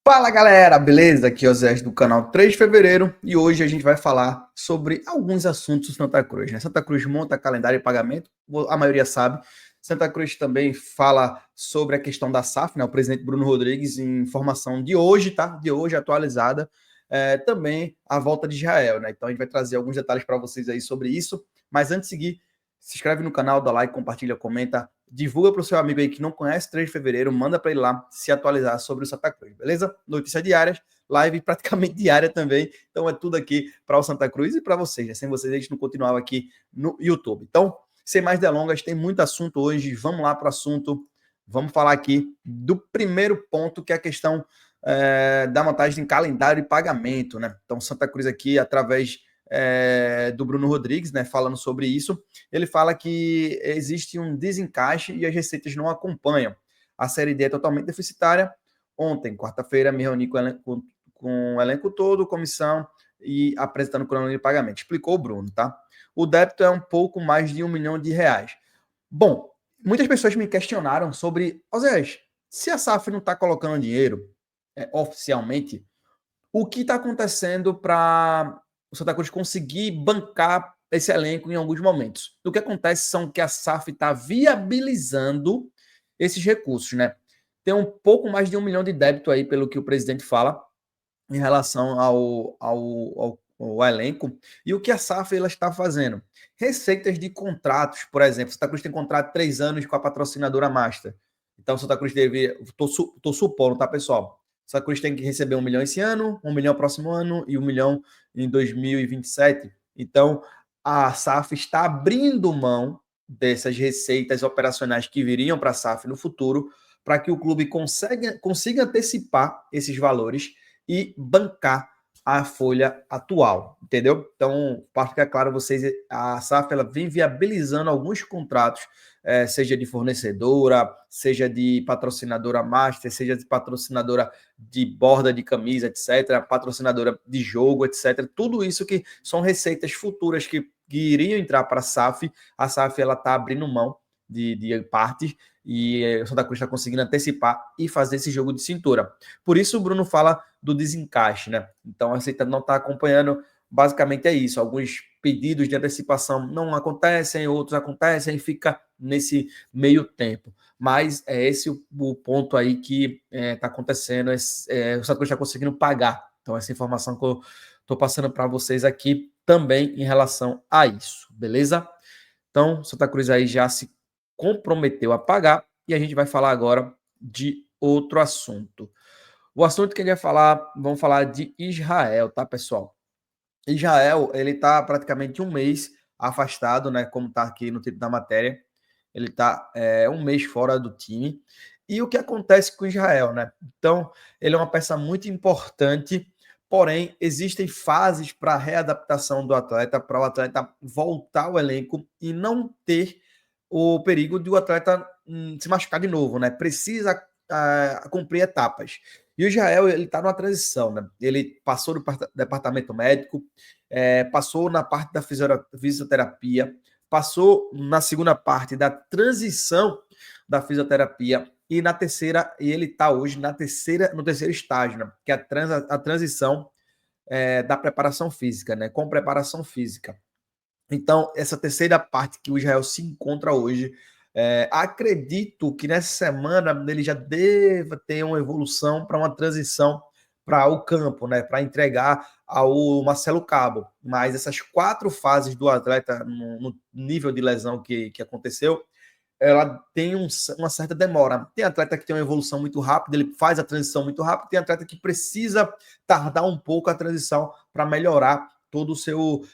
Fala galera, beleza? Aqui é o Zé do canal 3 de Fevereiro e hoje a gente vai falar sobre alguns assuntos do Santa Cruz, né? Santa Cruz monta calendário e pagamento, a maioria sabe. Santa Cruz também fala sobre a questão da SAF, né? O presidente Bruno Rodrigues, em informação de hoje, tá? De hoje, atualizada. Também a volta de Israel, né? Então a gente vai trazer alguns detalhes para vocês aí sobre isso. Mas antes de seguir, se inscreve no canal, dá like, compartilha, comenta, divulga para o seu amigo aí que não conhece 3 de Fevereiro, manda para ele lá se atualizar sobre o Santa Cruz, beleza? Notícias diárias, live praticamente diária também, então é tudo aqui para o Santa Cruz e para vocês, né? Sem vocês a gente não continuava aqui no YouTube. Então, sem mais delongas, tem muito assunto hoje, vamos lá para o assunto, vamos falar aqui do primeiro ponto, que é a questão da vantagem em calendário e pagamento, né? Então, Santa Cruz aqui, através do Bruno Rodrigues, né, falando sobre isso, ele fala que existe um desencaixe e as receitas não acompanham. A Série D é totalmente deficitária. Ontem, quarta-feira, me reuni com o elenco todo, comissão, e apresentando o cronograma de pagamento. Explicou o Bruno, tá? O débito é um pouco mais de R$ 1 milhão. Bom, muitas pessoas me questionaram sobre, Osés, se a SAF não está colocando dinheiro oficialmente, o que está acontecendo para o Santa Cruz conseguir bancar esse elenco em alguns momentos? O que acontece são que a SAF está viabilizando esses recursos, né? Tem um pouco mais de 1 milhão de débito aí, pelo que o presidente fala, em relação ao elenco. E o que a SAF ela está fazendo? Receitas de contratos, por exemplo. Santa Cruz tem contrato de 3 anos com a patrocinadora Master. Então, Santa Cruz deve. Estou supondo, tá, pessoal? Santa Cruz tem que receber 1 milhão esse ano, 1 milhão próximo ano e 1 milhão em 2027. Então, a SAF está abrindo mão dessas receitas operacionais que viriam para a SAF no futuro, para que o clube consiga antecipar esses valores e bancar a folha atual, entendeu? Então, para ficar claro, vocês, a SAF ela vem viabilizando alguns contratos, seja de fornecedora, seja de patrocinadora master, seja de patrocinadora de borda de camisa, etc., patrocinadora de jogo, etc. Tudo isso que são receitas futuras que iriam entrar para a SAF ela está abrindo mão de partes e o Santa Cruz está conseguindo antecipar e fazer esse jogo de cintura. Por isso o Bruno fala do desencaixe, né? Então a receita não está acompanhando, basicamente é isso. Alguns pedidos de antecipação não acontecem, outros acontecem, fica nesse meio tempo. Mas é esse o ponto aí que está acontecendo, o Santa Cruz está conseguindo pagar. Então essa informação que eu estou passando para vocês aqui também em relação a isso, beleza? Então, Santa Cruz aí já se comprometeu a pagar e a gente vai falar agora de outro assunto. O assunto que a gente vai falar, vamos falar de Israel, tá, pessoal? Israel, ele tá praticamente um mês afastado, né, como tá aqui no título da matéria. Ele tá um mês fora do time. E o que acontece com Israel, né? Então, ele é uma peça muito importante, porém, existem fases para a readaptação do atleta, para o atleta voltar ao elenco e não ter o perigo de o atleta se machucar de novo, né? Precisa cumprir etapas. E o Israel, ele está numa transição, né? Ele passou do departamento médico, passou na parte da fisioterapia, passou na segunda parte da transição da fisioterapia e na terceira, e ele está hoje no terceiro estágio, né? Que é a transição da preparação física, né? Com preparação física. Então, essa terceira parte que o Israel se encontra hoje, acredito que nessa semana ele já deva ter uma evolução para uma transição para o campo, né? Para entregar ao Marcelo Cabo. Mas essas 4 fases do atleta no nível de lesão que aconteceu, ela tem uma certa demora. Tem atleta que tem uma evolução muito rápida, ele faz a transição muito rápido, tem atleta que precisa tardar um pouco a transição para melhorar todo o seu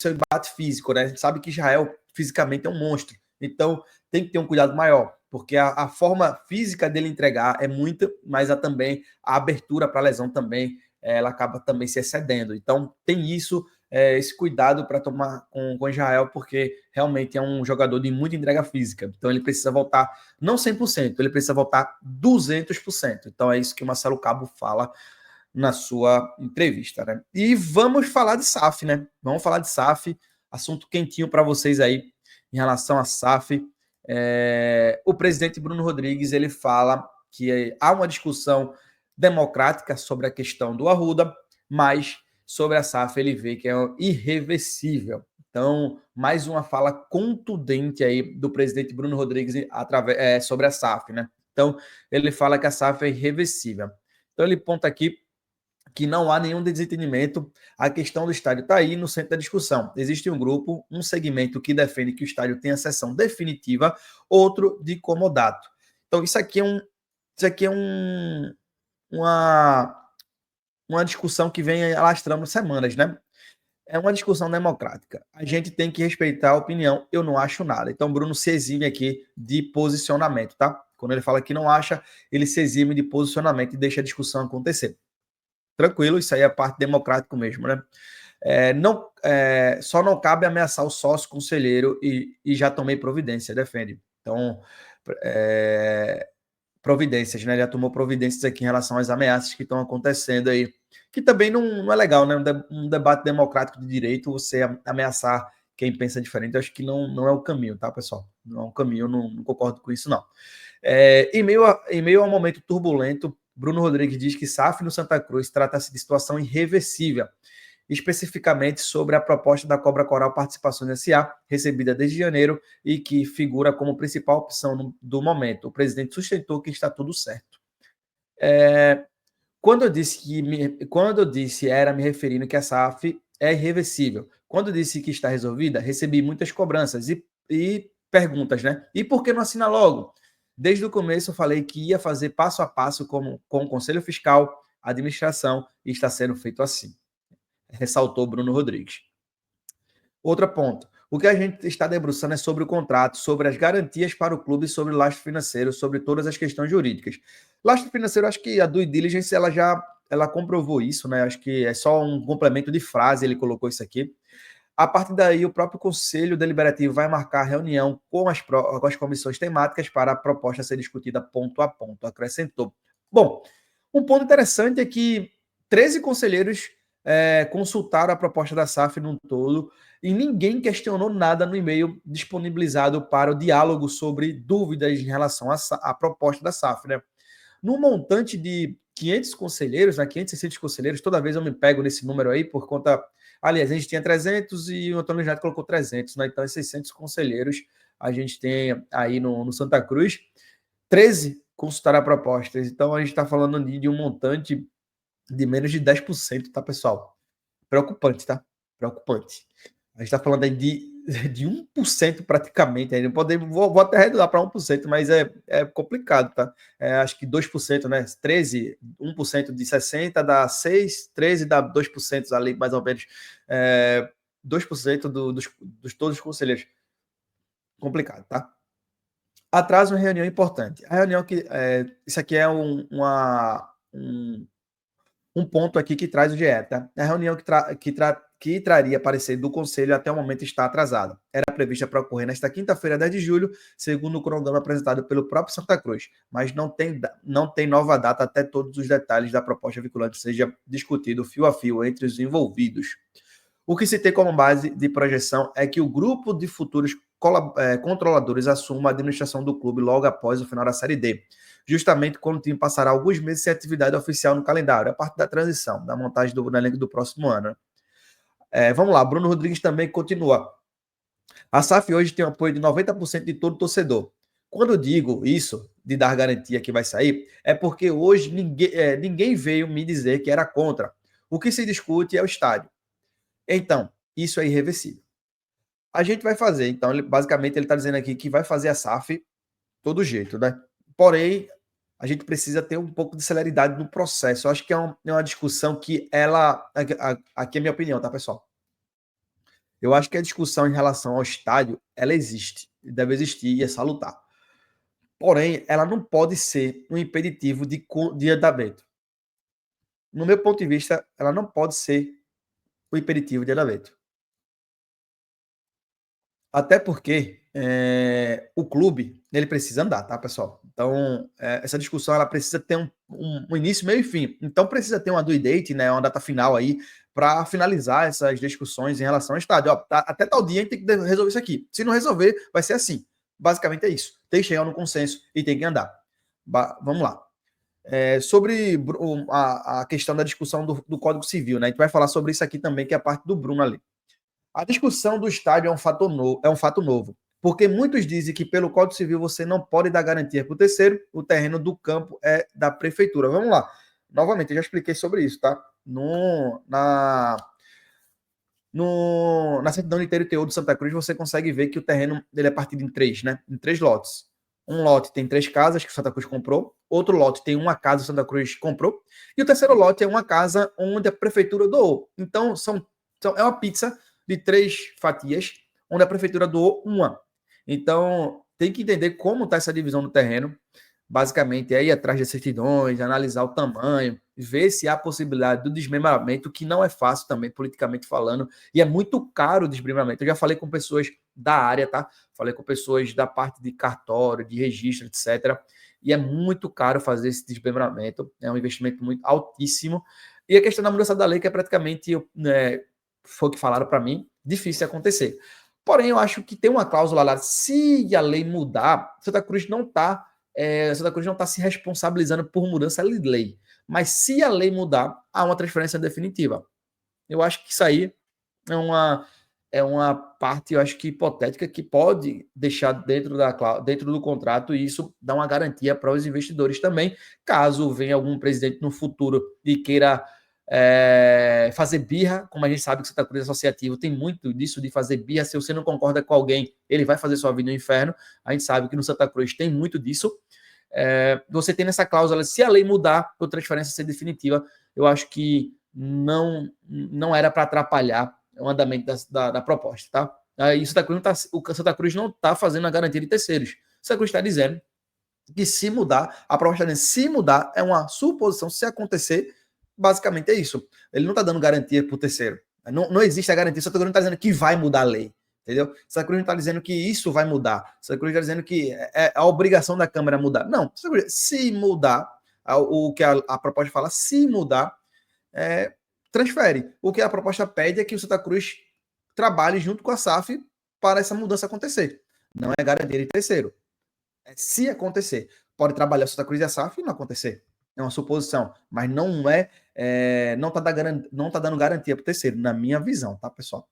embate físico, né? A gente sabe que Israel fisicamente é um monstro, então tem que ter um cuidado maior, porque a forma física dele entregar é muita, mas também a abertura para a lesão também, ela acaba também se excedendo. Então tem isso, esse cuidado para tomar com Israel, porque realmente é um jogador de muita entrega física. Então ele precisa voltar não 100%, ele precisa voltar 200%. Então é isso que o Marcelo Cabo fala na sua entrevista, né? E vamos falar de SAF, né? Vamos falar de SAF, assunto quentinho para vocês aí em relação a SAF. O presidente Bruno Rodrigues, ele fala que há uma discussão democrática sobre a questão do Arruda, mas sobre a SAF ele vê que é irreversível. Então, mais uma fala contundente aí do presidente Bruno Rodrigues sobre a SAF, né? Então, ele fala que a SAF é irreversível. Então, ele ponta aqui que não há nenhum desentendimento, a questão do estádio está aí no centro da discussão. Existe um grupo, um segmento que defende que o estádio tenha sessão definitiva, outro de comodato. Então, isso aqui é uma discussão que vem alastrando semanas, né? É uma discussão democrática. A gente tem que respeitar a opinião. Eu não acho nada. Então, Bruno se exime aqui de posicionamento, tá? Quando ele fala que não acha, ele se exime de posicionamento e deixa a discussão acontecer. Tranquilo, isso aí é parte democrático mesmo, né? Só não cabe ameaçar o sócio conselheiro e já tomei providência, defende. Então, providências, né? Já tomou providências aqui em relação às ameaças que estão acontecendo aí, que também não é legal, né? Um debate democrático de direito, você ameaçar quem pensa diferente, eu acho que não é o caminho, tá, pessoal? Não é o caminho, eu não concordo com isso, não. Em meio a um momento turbulento, Bruno Rodrigues diz que SAF no Santa Cruz trata-se de situação irreversível, especificamente sobre a proposta da Cobra Coral Participações S.A., recebida desde janeiro e que figura como principal opção do momento. O presidente sustentou que está tudo certo. Quando eu disse era me referindo que a SAF é irreversível. Quando eu disse que está resolvida, recebi muitas cobranças e perguntas, né? E por que não assina logo? Desde o começo eu falei que ia fazer passo a passo com o Conselho Fiscal, a administração, e está sendo feito assim, ressaltou Bruno Rodrigues. Outro ponto. O que a gente está debruçando é sobre o contrato, sobre as garantias para o clube, sobre o lastro financeiro, sobre todas as questões jurídicas. Lastro financeiro, acho que a due diligence ela comprovou isso, né? Acho que é só um complemento de frase, ele colocou isso aqui. A partir daí, o próprio Conselho Deliberativo vai marcar reunião com as comissões temáticas para a proposta ser discutida ponto a ponto, acrescentou. Bom, um ponto interessante é que 13 conselheiros consultaram a proposta da SAF num todo e ninguém questionou nada no e-mail disponibilizado para o diálogo sobre dúvidas em relação à proposta da SAF, né? No montante de 500 conselheiros, né, 500, 600 conselheiros, toda vez eu me pego nesse número aí por conta... Aliás, a gente tinha 300 e o Antônio Neto colocou 300, né? Então, 600 conselheiros a gente tem aí no Santa Cruz. 13 consultaram a proposta. Então, a gente está falando de um montante de menos de 10%, tá, pessoal? Preocupante, tá? Preocupante. A gente está falando aí de 1% praticamente. Aí vou até arredondar para 1%, mas é complicado, tá? Acho que 2%, né? 13, 1% de 60 dá 6, 13 dá 2% ali, mais ou menos. 2% dos todos os conselheiros. Complicado, tá? Atraso em reunião importante. A reunião que... isso aqui é um ponto aqui que traz o GE, tá? A reunião que traria parecer do Conselho até o momento está atrasada. Era prevista para ocorrer nesta quinta-feira, 10 de julho, segundo o cronograma apresentado pelo próprio Santa Cruz, mas não tem nova data até todos os detalhes da proposta vinculante seja discutido fio a fio entre os envolvidos. O que se tem como base de projeção é que o grupo de futuros controladores assuma a administração do clube logo após o final da Série D, justamente quando o time passará alguns meses sem atividade oficial no calendário, a parte da transição, da montagem do elenco do próximo ano. Vamos lá, Bruno Rodrigues também continua. A SAF hoje tem o apoio de 90% de todo torcedor. Quando eu digo isso, de dar garantia que vai sair, é porque hoje ninguém veio me dizer que era contra. O que se discute é o estádio. Então, isso é irreversível. A gente vai fazer, então, basicamente ele está dizendo aqui que vai fazer a SAF todo jeito, né? Porém, a gente precisa ter um pouco de celeridade no processo. Eu acho que é uma discussão que aqui é a minha opinião, tá, pessoal? Eu acho que a discussão em relação ao estádio, ela existe, deve existir e é salutar. Porém, ela não pode ser um impeditivo de andamento. No meu ponto de vista, ela não pode ser um impeditivo de andamento. Até porque o clube ele precisa andar, tá, pessoal? Então, essa discussão ela precisa ter um início, meio e fim. Então, precisa ter uma due date, né, uma data final aí, para finalizar essas discussões em relação ao estádio. Ó, até tal dia a gente tem que resolver isso aqui. Se não resolver, vai ser assim. Basicamente é isso. Tem que chegar no consenso e tem que andar. Vamos lá. Sobre a questão da discussão do Código Civil, né? A gente vai falar sobre isso aqui também, que é a parte do Bruno ali. A discussão do estádio é um fato novo, porque muitos dizem que pelo Código Civil você não pode dar garantia para o terceiro, o terreno do campo é da prefeitura. Vamos lá. Novamente, eu já expliquei sobre isso, tá? Na certidão de ITU do Santa Cruz, você consegue ver que o terreno dele é partido em três, né? Em três lotes. Um lote tem 3 casas que o Santa Cruz comprou, outro lote tem uma casa que o Santa Cruz comprou, e o terceiro lote é uma casa onde a prefeitura doou. Então, é uma pizza de 3 fatias, onde a prefeitura doou uma. Então, tem que entender como está essa divisão do terreno. Basicamente, é ir atrás de certidões, analisar o tamanho, ver se há possibilidade do desmembramento, que não é fácil também, politicamente falando, e é muito caro o desmembramento. Eu já falei com pessoas da área, tá? Falei com pessoas da parte de cartório, de registro, etc. E é muito caro fazer esse desmembramento, é um investimento muito altíssimo. E a questão da mudança da lei, que é praticamente, foi o que falaram para mim, difícil de acontecer. Porém, eu acho que tem uma cláusula lá, se a lei mudar, Santa Cruz não está se responsabilizando por mudança de lei. Mas se a lei mudar, há uma transferência definitiva. Eu acho que isso aí é uma parte, eu acho que hipotética, que pode deixar dentro do contrato, e isso dá uma garantia para os investidores também, caso venha algum presidente no futuro e queira fazer birra, como a gente sabe que Santa Cruz Associativo tem muito disso de fazer birra. Se você não concorda com alguém, ele vai fazer sua vida no inferno. A gente sabe que no Santa Cruz tem muito disso. Você tem nessa cláusula, se a lei mudar, a transferência ser definitiva, eu acho que não era para atrapalhar o andamento da proposta, tá? Aí o Santa Cruz não está fazendo a garantia de terceiros. O Santa Cruz está dizendo que se mudar, a proposta dele, se mudar, é uma suposição. Se acontecer, basicamente é isso. Ele não está dando garantia para o terceiro. Não existe a garantia. O Santa Cruz não está dizendo que vai mudar a lei. Entendeu? Santa Cruz não está dizendo que isso vai mudar. Santa Cruz está dizendo que é a obrigação da Câmara mudar. Não. Se mudar, o que a proposta fala, se mudar, transfere. O que a proposta pede é que o Santa Cruz trabalhe junto com a SAF para essa mudança acontecer. Não é garantia de terceiro. Se acontecer. Pode trabalhar o Santa Cruz e a SAF e não acontecer. É uma suposição. Mas não tá dando garantia para o terceiro, na minha visão, tá, pessoal?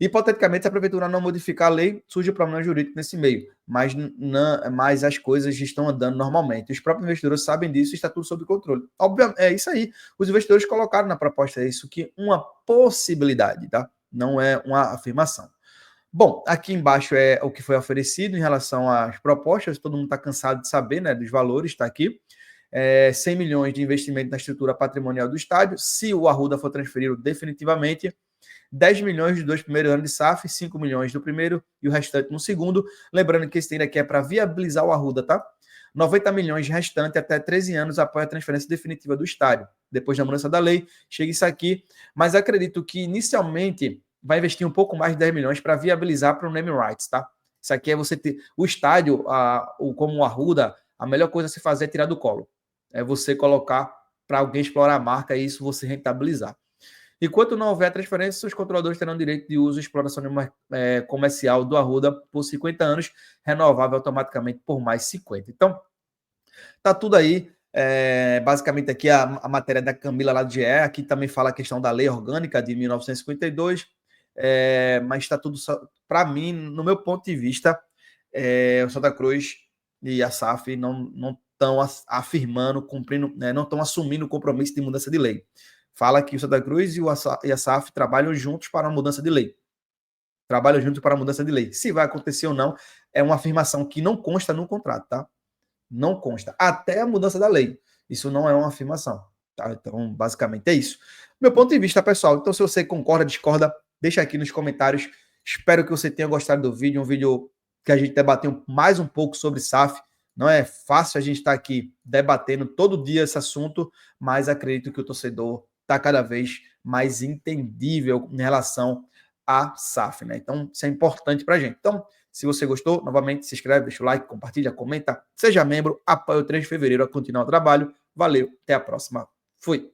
Hipoteticamente, se a prefeitura não modificar a lei, surge problema jurídico nesse meio, mas as coisas estão andando normalmente. Os próprios investidores sabem disso e está tudo sob controle. Obviamente, é isso aí. Os investidores colocaram na proposta isso, que uma possibilidade, tá? Não é uma afirmação. Bom, aqui embaixo é o que foi oferecido em relação às propostas. Todo mundo está cansado de saber, né, dos valores, está aqui. 100 milhões de investimento na estrutura patrimonial do estádio, se o Arruda for transferido definitivamente. 10 milhões dos 2 primeiros anos de SAF, 5 milhões do primeiro e o restante no segundo. Lembrando que esse dinheiro aqui é para viabilizar o Arruda, tá? 90 milhões restante até 13 anos após a transferência definitiva do estádio. Depois da mudança da lei, chega isso aqui. Mas acredito que inicialmente vai investir um pouco mais de 10 milhões para viabilizar para o name rights, tá? Isso aqui é você ter o estádio, como o Arruda, a melhor coisa a se fazer é tirar do colo. É você colocar para alguém explorar a marca e isso você rentabilizar. Enquanto não houver transferência, os controladores terão direito de uso e exploração comercial do Arruda por 50 anos, renovável automaticamente por mais 50. Então, tá tudo aí. Basicamente aqui a matéria da Camila lá do GE, aqui também fala a questão da lei orgânica de 1952, mas está tudo, para mim, no meu ponto de vista, o Santa Cruz e a SAF não estão afirmando, cumprindo, não estão assumindo o compromisso de mudança de lei. Fala que o Santa Cruz e a SAF trabalham juntos para a mudança de lei. Trabalham juntos para a mudança de lei. Se vai acontecer ou não, é uma afirmação que não consta no contrato, tá? Não consta. Até a mudança da lei. Isso não é uma afirmação, tá? Então, basicamente é isso. Meu ponto de vista, pessoal. Então, se você concorda, discorda, deixa aqui nos comentários. Espero que você tenha gostado do vídeo. Um vídeo que a gente debateu mais um pouco sobre SAF. Não é fácil a gente estar aqui debatendo todo dia esse assunto, mas acredito que o torcedor está cada vez mais entendível em relação à SAF, né? Então, isso é importante para a gente. Então, se você gostou, novamente, se inscreve, deixa o like, compartilha, comenta, seja membro, apoia o 3 de fevereiro a continuar o trabalho. Valeu, até a próxima. Fui!